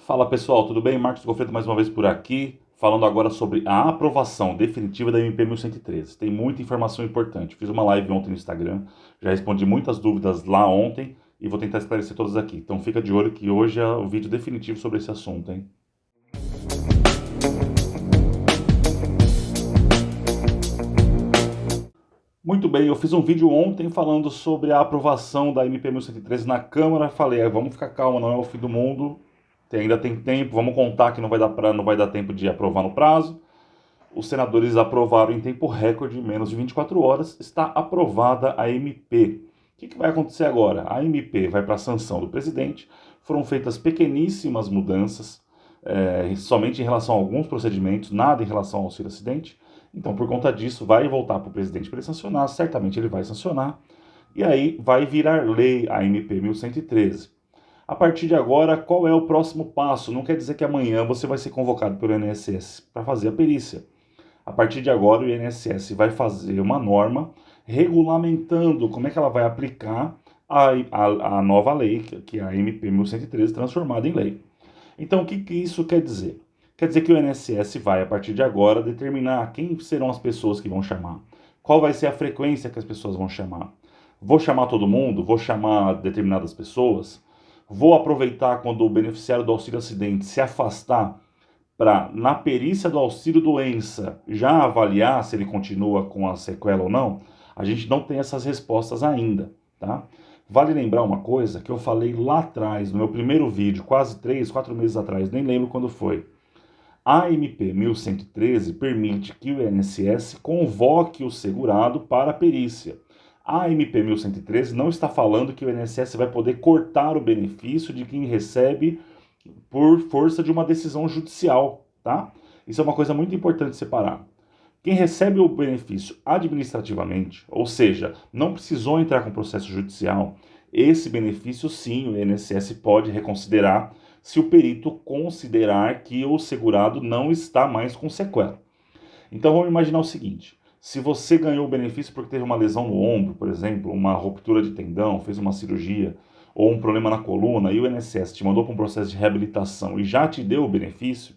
Fala pessoal, tudo bem? Marcos Goffredo mais uma vez por aqui, falando agora sobre a aprovação definitiva da MP 1113. Tem muita informação importante. Fiz uma live ontem no Instagram, já respondi muitas dúvidas lá ontem e vou tentar esclarecer todas aqui. Então fica de olho que hoje é o vídeo definitivo sobre esse assunto, hein? Muito bem, eu fiz um vídeo ontem falando sobre a aprovação da MP 1113 na Câmara. Falei, vamos ficar calma, não é o fim do mundo. Ainda tem tempo, vamos contar que não vai dar tempo de aprovar no prazo. Os senadores aprovaram em tempo recorde, em menos de 24 horas, está aprovada a MP. O que vai acontecer agora? A MP vai para a sanção do presidente, foram feitas pequeníssimas mudanças, somente em relação a alguns procedimentos, nada em relação ao auxílio acidente. Então, por conta disso, vai voltar para o presidente para ele sancionar, certamente ele vai sancionar, e aí vai virar lei a MP 1113. A partir de agora, qual é o próximo passo? Não quer dizer que amanhã você vai ser convocado pelo INSS para fazer a perícia. A partir de agora, o INSS vai fazer uma norma regulamentando como é que ela vai aplicar a nova lei, que é a MP 1113, transformada em lei. Então, o que isso quer dizer? Quer dizer que o INSS vai, a partir de agora, determinar quem serão as pessoas que vão chamar. Qual vai ser a frequência que as pessoas vão chamar. Vou chamar todo mundo? Vou chamar determinadas pessoas? Vou aproveitar quando o beneficiário do auxílio acidente se afastar para, na perícia do auxílio doença, já avaliar se ele continua com a sequela ou não? A gente não tem essas respostas ainda, tá? Vale lembrar uma coisa que eu falei lá atrás, no meu primeiro vídeo, quase 3, 4 meses atrás, nem lembro quando foi. A MP 1113 permite que o INSS convoque o segurado para a perícia. A MP 1113 não está falando que o INSS vai poder cortar o benefício de quem recebe por força de uma decisão judicial, tá? Isso é uma coisa muito importante separar. Quem recebe o benefício administrativamente, ou seja, não precisou entrar com processo judicial, esse benefício sim o INSS pode reconsiderar se o perito considerar que o segurado não está mais com sequela. Então vamos imaginar o seguinte: se você ganhou o benefício porque teve uma lesão no ombro, por exemplo, uma ruptura de tendão, fez uma cirurgia, ou um problema na coluna, e o INSS te mandou para um processo de reabilitação e já te deu o benefício,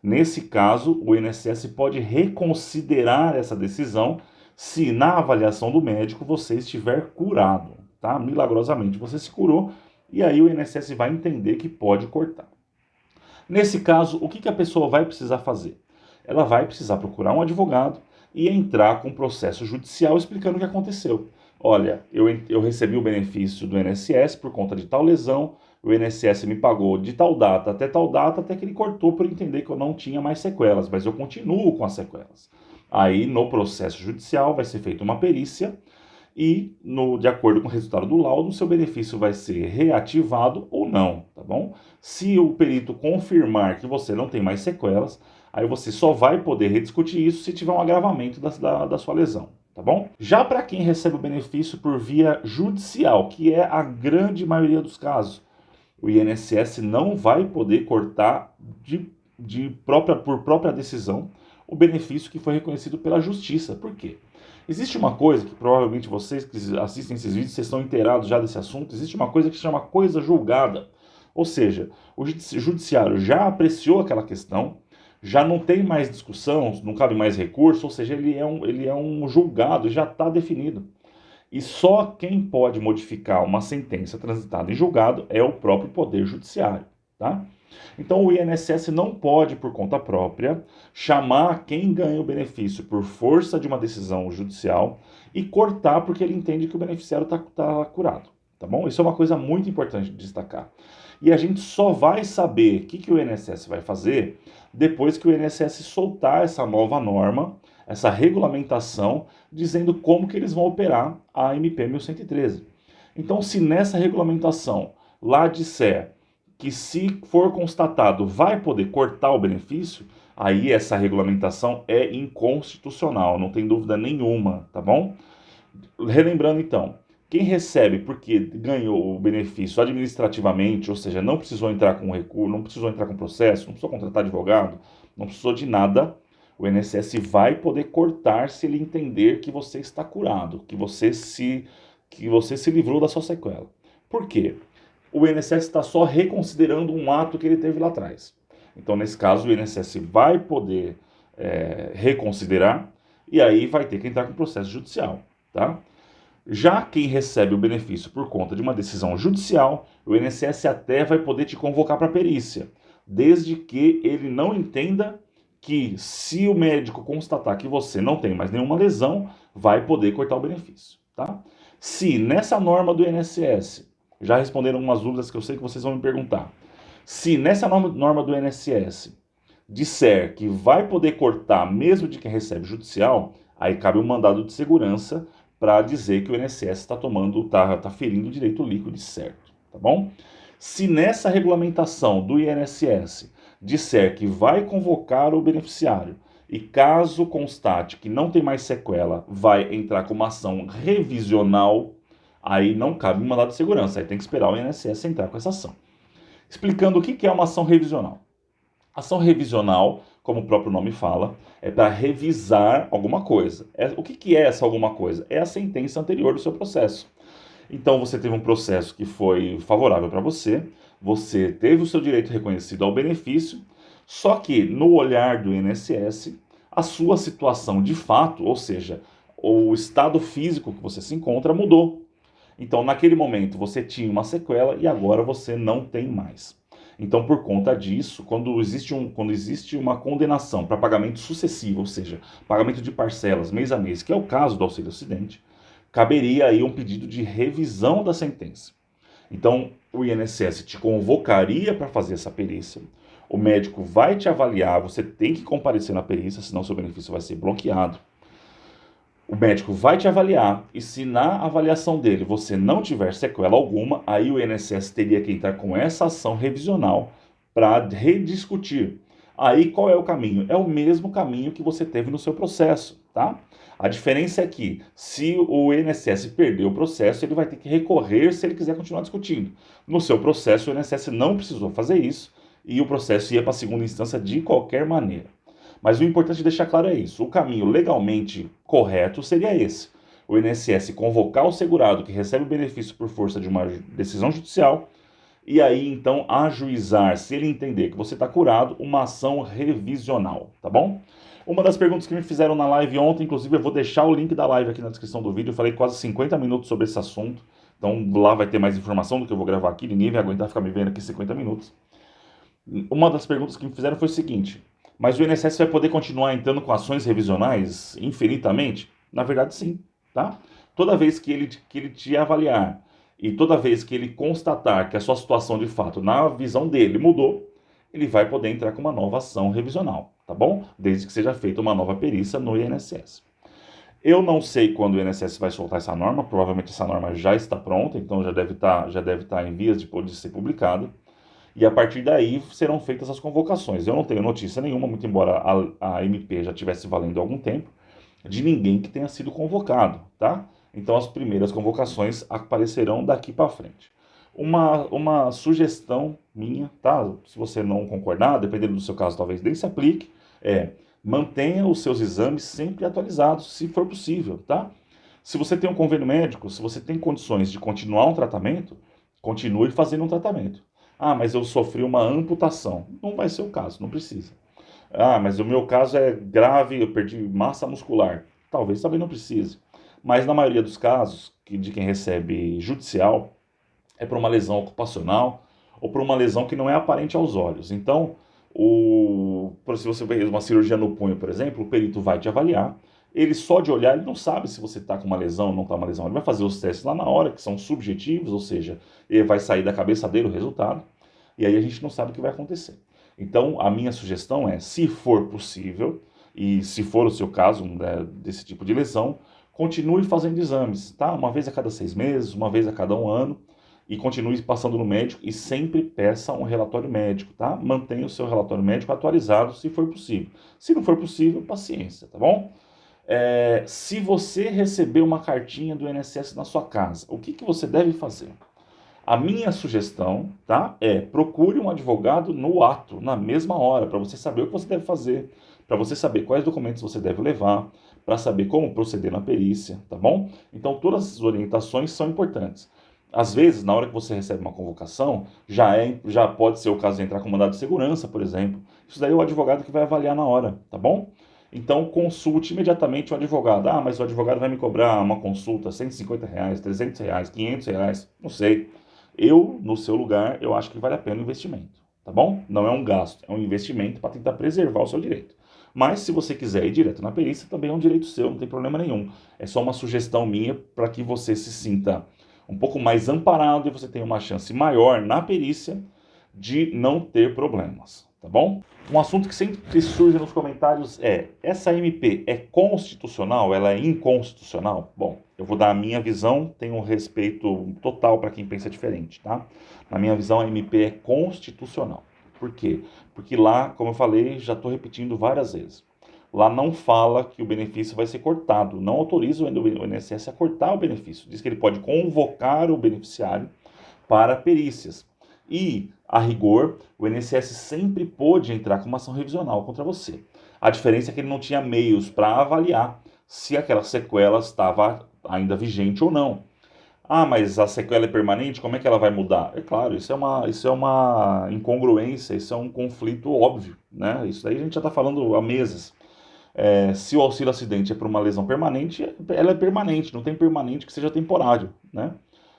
nesse caso, o INSS pode reconsiderar essa decisão se na avaliação do médico você estiver curado, tá? Milagrosamente você se curou, e aí o INSS vai entender que pode cortar. Nesse caso, o que a pessoa vai precisar fazer? Ela vai precisar procurar um advogado e entrar com um processo judicial explicando o que aconteceu. Olha, eu recebi o benefício do INSS por conta de tal lesão, o INSS me pagou de tal data, até que ele cortou por entender que eu não tinha mais sequelas, mas eu continuo com as sequelas. Aí, no processo judicial, vai ser feita uma perícia e, de acordo com o resultado do laudo, seu benefício vai ser reativado ou não, tá bom? Se o perito confirmar que você não tem mais sequelas, aí você só vai poder rediscutir isso se tiver um agravamento da sua lesão, tá bom? Já para quem recebe o benefício por via judicial, que é a grande maioria dos casos, o INSS não vai poder cortar por própria decisão o benefício que foi reconhecido pela justiça. Por quê? Existe uma coisa que provavelmente vocês que assistem esses vídeos, vocês estão inteirados já desse assunto, existe uma coisa que se chama coisa julgada. Ou seja, o judiciário já apreciou aquela questão, já não tem mais discussão, não cabe mais recurso, ou seja, ele é um julgado, já está definido. E só quem pode modificar uma sentença transitada em julgado é o próprio Poder Judiciário, tá? Então o INSS não pode, por conta própria, chamar quem ganha o benefício por força de uma decisão judicial e cortar porque ele entende que o beneficiário está curado, tá bom? Isso é uma coisa muito importante de destacar. E a gente só vai saber o que o INSS vai fazer depois que o INSS soltar essa nova norma, essa regulamentação, dizendo como que eles vão operar a MP 1113. Então, se nessa regulamentação lá disser que se for constatado vai poder cortar o benefício, aí essa regulamentação é inconstitucional, não tem dúvida nenhuma, tá bom? Relembrando então, quem recebe porque ganhou o benefício administrativamente, ou seja, não precisou entrar com recurso, não precisou entrar com processo, não precisou contratar advogado, não precisou de nada, o INSS vai poder cortar se ele entender que você está curado, que você se livrou da sua sequela. Por quê? o INSS está só reconsiderando um ato que ele teve lá atrás. Então, nesse caso, o INSS vai poder reconsiderar e aí vai ter que entrar com processo judicial, tá? Já quem recebe o benefício por conta de uma decisão judicial, o INSS até vai poder te convocar para perícia, desde que ele não entenda que, se o médico constatar que você não tem mais nenhuma lesão, vai poder cortar o benefício, tá? Se nessa norma do INSS, já responderam umas dúvidas que eu sei que vocês vão me perguntar, se nessa norma do INSS disser que vai poder cortar mesmo de quem recebe judicial, aí cabe um mandado de segurança para dizer que o INSS está ferindo o direito líquido certo, tá bom? Se nessa regulamentação do INSS disser que vai convocar o beneficiário e caso constate que não tem mais sequela, vai entrar com uma ação revisional, aí não cabe um mandado de segurança, aí tem que esperar o INSS entrar com essa ação. Explicando o que é uma ação revisional. Ação revisional, como o próprio nome fala, é para revisar alguma coisa. O que é essa alguma coisa? É a sentença anterior do seu processo. Então você teve um processo que foi favorável para você, você teve o seu direito reconhecido ao benefício, só que no olhar do INSS, a sua situação de fato, ou seja, o estado físico que você se encontra mudou. Então naquele momento você tinha uma sequela e agora você não tem mais. Então, por conta disso, quando existe uma condenação para pagamento sucessivo, ou seja, pagamento de parcelas mês a mês, que é o caso do auxílio acidente, caberia aí um pedido de revisão da sentença. Então, o INSS te convocaria para fazer essa perícia, o médico vai te avaliar, você tem que comparecer na perícia, senão seu benefício vai ser bloqueado. O médico vai te avaliar e se na avaliação dele você não tiver sequela alguma, aí o INSS teria que entrar com essa ação revisional para rediscutir. Aí qual é o caminho? É o mesmo caminho que você teve no seu processo, tá? A diferença é que se o INSS perder o processo, ele vai ter que recorrer se ele quiser continuar discutindo. No seu processo, o INSS não precisou fazer isso e o processo ia para a segunda instância de qualquer maneira. Mas o importante deixar claro é isso. O caminho legalmente correto seria esse. O INSS convocar o segurado que recebe o benefício por força de uma decisão judicial e aí então ajuizar, se ele entender que você está curado, uma ação revisional, tá bom? Uma das perguntas que me fizeram na live ontem, inclusive eu vou deixar o link da live aqui na descrição do vídeo, eu falei quase 50 minutos sobre esse assunto, então lá vai ter mais informação do que eu vou gravar aqui, ninguém vai aguentar ficar me vendo aqui 50 minutos. Uma das perguntas que me fizeram foi o seguinte: mas o INSS vai poder continuar entrando com ações revisionais infinitamente? Na verdade, sim, tá? Toda vez que ele te avaliar e toda vez que ele constatar que a sua situação de fato, na visão dele, mudou, ele vai poder entrar com uma nova ação revisional, tá bom? Desde que seja feita uma nova perícia no INSS. Eu não sei quando o INSS vai soltar essa norma, provavelmente essa norma já está pronta, então já deve estar em vias de ser publicada. E a partir daí serão feitas as convocações. Eu não tenho notícia nenhuma, muito embora a MP já estivesse valendo há algum tempo, de ninguém que tenha sido convocado, tá? Então as primeiras convocações aparecerão daqui para frente. Uma sugestão minha, tá? Se você não concordar, dependendo do seu caso, talvez nem se aplique, mantenha os seus exames sempre atualizados, se for possível, tá? Se você tem um convênio médico, se você tem condições de continuar um tratamento, continue fazendo um tratamento. Ah, mas eu sofri uma amputação. Não vai ser o caso, não precisa. Ah, mas o meu caso é grave, eu perdi massa muscular. Talvez também não precise. Mas na maioria dos casos, de quem recebe judicial, é por uma lesão ocupacional ou por uma lesão que não é aparente aos olhos. Então, se você fez uma cirurgia no punho, por exemplo, o perito vai te avaliar. Ele só de olhar, ele não sabe se você está com uma lesão ou não está uma lesão. Ele vai fazer os testes lá na hora, que são subjetivos, ou seja, ele vai sair da cabeça dele o resultado. E aí a gente não sabe o que vai acontecer. Então, a minha sugestão é, se for possível, e se for o seu caso, né, desse tipo de lesão, continue fazendo exames, tá? Uma vez a cada 6 meses, uma vez a cada 1 ano, e continue passando no médico e sempre peça um relatório médico, tá? Mantenha o seu relatório médico atualizado, se for possível. Se não for possível, paciência, tá bom? Se você receber uma cartinha do INSS na sua casa, o que você deve fazer? A minha sugestão, tá, procure um advogado no ato, na mesma hora, para você saber o que você deve fazer, para você saber quais documentos você deve levar, para saber como proceder na perícia, tá bom? Então, todas as orientações são importantes. Às vezes, na hora que você recebe uma convocação, já pode ser o caso de entrar com mandado de segurança, por exemplo. Isso daí é o advogado que vai avaliar na hora, tá bom? Então, consulte imediatamente o advogado. Ah, mas o advogado vai me cobrar uma consulta, R$ 150, R$ 300, R$ 500, não sei. Eu, no seu lugar, eu acho que vale a pena o investimento, tá bom? Não é um gasto, é um investimento para tentar preservar o seu direito. Mas, se você quiser ir direto na perícia, também é um direito seu, não tem problema nenhum. É só uma sugestão minha para que você se sinta um pouco mais amparado e você tenha uma chance maior na perícia de não ter problemas, tá bom? Um assunto que sempre surge nos comentários é: essa MP é constitucional? Ela é inconstitucional? Bom, eu vou dar a minha visão, tenho um respeito total para quem pensa diferente, tá? Na minha visão, a MP é constitucional. Por quê? Porque lá, como eu falei, já estou repetindo várias vezes, lá não fala que o benefício vai ser cortado, não autoriza o INSS a cortar o benefício. Diz que ele pode convocar o beneficiário para perícias. E, a rigor, o INSS sempre pôde entrar com uma ação revisional contra você. A diferença é que ele não tinha meios para avaliar se aquela sequela estava ainda vigente ou não. Ah, mas a sequela é permanente, como é que ela vai mudar? É claro, isso é uma incongruência, isso é um conflito óbvio, né? Isso daí a gente já está falando há meses. Se o auxílio acidente é para uma lesão permanente, ela é permanente, não tem permanente que seja temporário, né?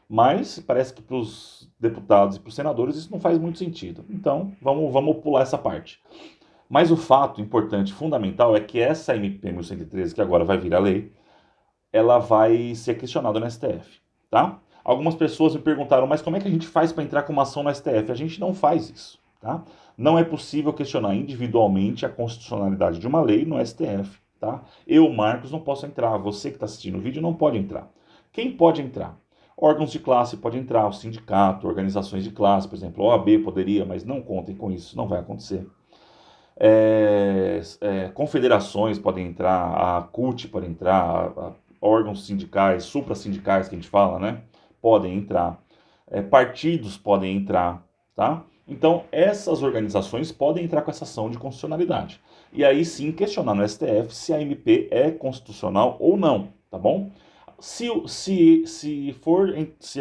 Mas parece que para os deputados e para os senadores isso não faz muito sentido. Então, vamos pular essa parte. Mas o fato importante, fundamental, é que essa MP 1113, que agora vai virar lei, ela vai ser questionada no STF, tá? Algumas pessoas me perguntaram, mas como é que a gente faz para entrar com uma ação no STF? A gente não faz isso, tá? Não é possível questionar individualmente a constitucionalidade de uma lei no STF, tá? Eu, Marcos, não posso entrar. Você que está assistindo o vídeo não pode entrar. Quem pode entrar? Órgãos de classe podem entrar, o sindicato, organizações de classe, por exemplo, a OAB poderia, mas não contem com isso, não vai acontecer. Confederações podem entrar, a CUT pode entrar, órgãos sindicais, suprassindicais que a gente fala, né? Podem entrar. Partidos podem entrar, tá? Então, essas organizações podem entrar com essa ação de constitucionalidade. E aí sim questionar no STF se a MP é constitucional ou não, tá bom? Se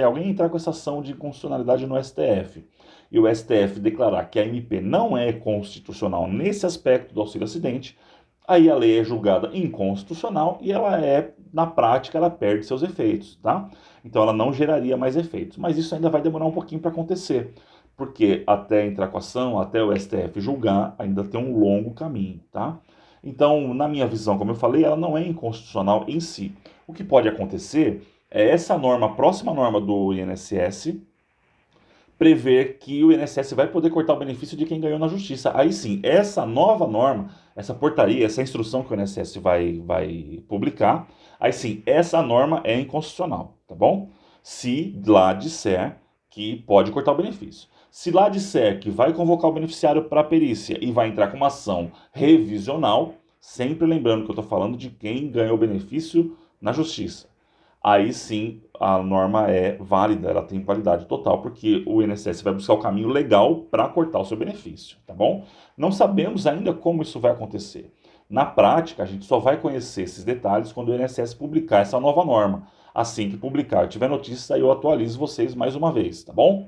alguém entrar com essa ação de constitucionalidade no STF e o STF declarar que a MP não é constitucional nesse aspecto do auxílio acidente, aí a lei é julgada inconstitucional e na prática, ela perde seus efeitos, tá? Então ela não geraria mais efeitos. Mas isso ainda vai demorar um pouquinho para acontecer, porque até entrar com a ação, até o STF julgar, ainda tem um longo caminho, tá? Então, na minha visão, como eu falei, ela não é inconstitucional em si. O que pode acontecer é essa norma, a próxima norma do INSS, prever que o INSS vai poder cortar o benefício de quem ganhou na justiça. Aí sim, essa nova norma, essa portaria, essa instrução que o INSS vai publicar, aí sim, essa norma é inconstitucional, tá bom? Se lá disser que pode cortar o benefício. Se lá disser que vai convocar o beneficiário para a perícia e vai entrar com uma ação revisional, sempre lembrando que eu estou falando de quem ganhou o benefício na justiça. Aí sim a norma é válida, ela tem validade total, porque o INSS vai buscar o caminho legal para cortar o seu benefício, tá bom? Não sabemos ainda como isso vai acontecer. Na prática, a gente só vai conhecer esses detalhes quando o INSS publicar essa nova norma. Assim que publicar, tiver notícias, aí eu atualizo vocês mais uma vez, tá bom?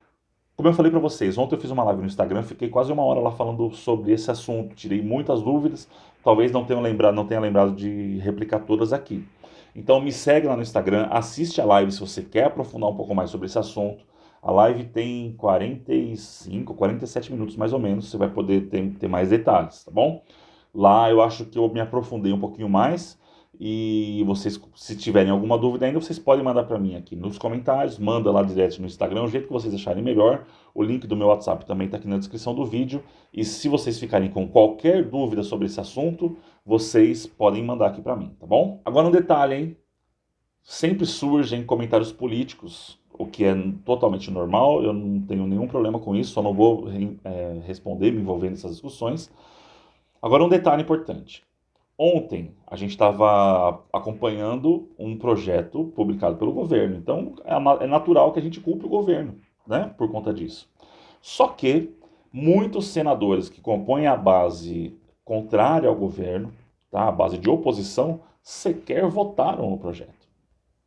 Como eu falei para vocês, ontem eu fiz uma live no Instagram, fiquei quase uma hora lá falando sobre esse assunto, tirei muitas dúvidas, talvez não tenha lembrado de replicar todas aqui. Então me segue lá no Instagram, assiste a live se você quer aprofundar um pouco mais sobre esse assunto. A live tem 45, 47 minutos mais ou menos, você vai poder ter mais detalhes, tá bom? Lá eu acho que eu me aprofundei um pouquinho mais. E vocês, se tiverem alguma dúvida ainda, vocês podem mandar para mim aqui nos comentários, manda lá direto no Instagram, o jeito que vocês acharem melhor. O link do meu WhatsApp também está aqui na descrição do vídeo. E se vocês ficarem com qualquer dúvida sobre esse assunto, vocês podem mandar aqui para mim, tá bom? Agora um detalhe, hein? Sempre surgem comentários políticos, o que é totalmente normal, eu não tenho nenhum problema com isso, só não vou responder, me envolver nessas discussões. Agora um detalhe importante. Ontem a gente estava acompanhando um projeto publicado pelo governo, então é natural que a gente culpe o governo, né, por conta disso. Só que muitos senadores que compõem a base contrária ao governo, tá, a base de oposição, sequer votaram no projeto.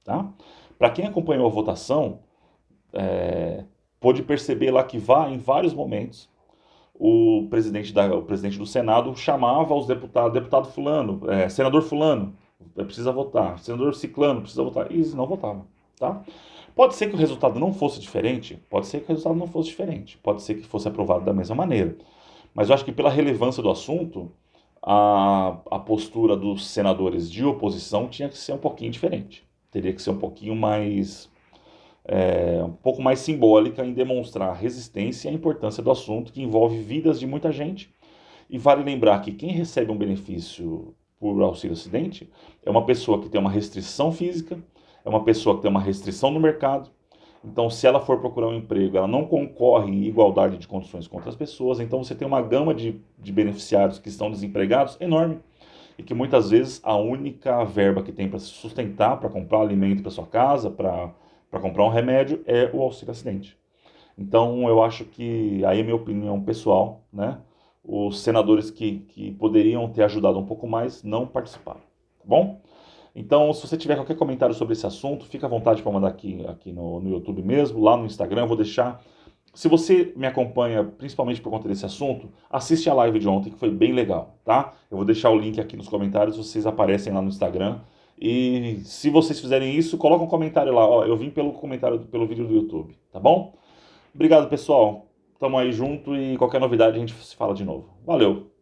Tá? Para quem acompanhou a votação, pôde perceber lá que em vários momentos, o presidente do Senado chamava os deputados, deputado fulano, senador fulano, precisa votar, senador ciclano, precisa votar, e eles não votavam, tá? Pode ser que o resultado não fosse diferente, pode ser que o resultado não fosse diferente, pode ser que fosse aprovado da mesma maneira, mas eu acho que pela relevância do assunto, a postura dos senadores de oposição tinha que ser um pouquinho diferente, teria que ser um pouquinho mais um pouco mais simbólica em demonstrar a resistência e a importância do assunto que envolve vidas de muita gente. E vale lembrar que quem recebe um benefício por auxílio acidente é uma pessoa que tem uma restrição física, é uma pessoa que tem uma restrição no mercado. Então, se ela for procurar um emprego, ela não concorre em igualdade de condições com outras pessoas. Então, você tem uma gama de beneficiários que estão desempregados enorme e que muitas vezes a única verba que tem para se sustentar, para comprar alimento para sua casa, para comprar um remédio, é o auxílio acidente. Então, eu acho que, aí é minha opinião pessoal, né? Os senadores que poderiam ter ajudado um pouco mais não participaram, tá bom? Então, se você tiver qualquer comentário sobre esse assunto, fica à vontade para mandar aqui no YouTube mesmo, lá no Instagram, eu vou deixar. Se você me acompanha principalmente por conta desse assunto, assiste a live de ontem, que foi bem legal, tá? Eu vou deixar o link aqui nos comentários, vocês aparecem lá no Instagram. E se vocês fizerem isso, coloca um comentário lá. Ó, eu vim pelo comentário, pelo vídeo do YouTube, tá bom? Obrigado, pessoal. Tamo aí junto e qualquer novidade a gente se fala de novo. Valeu!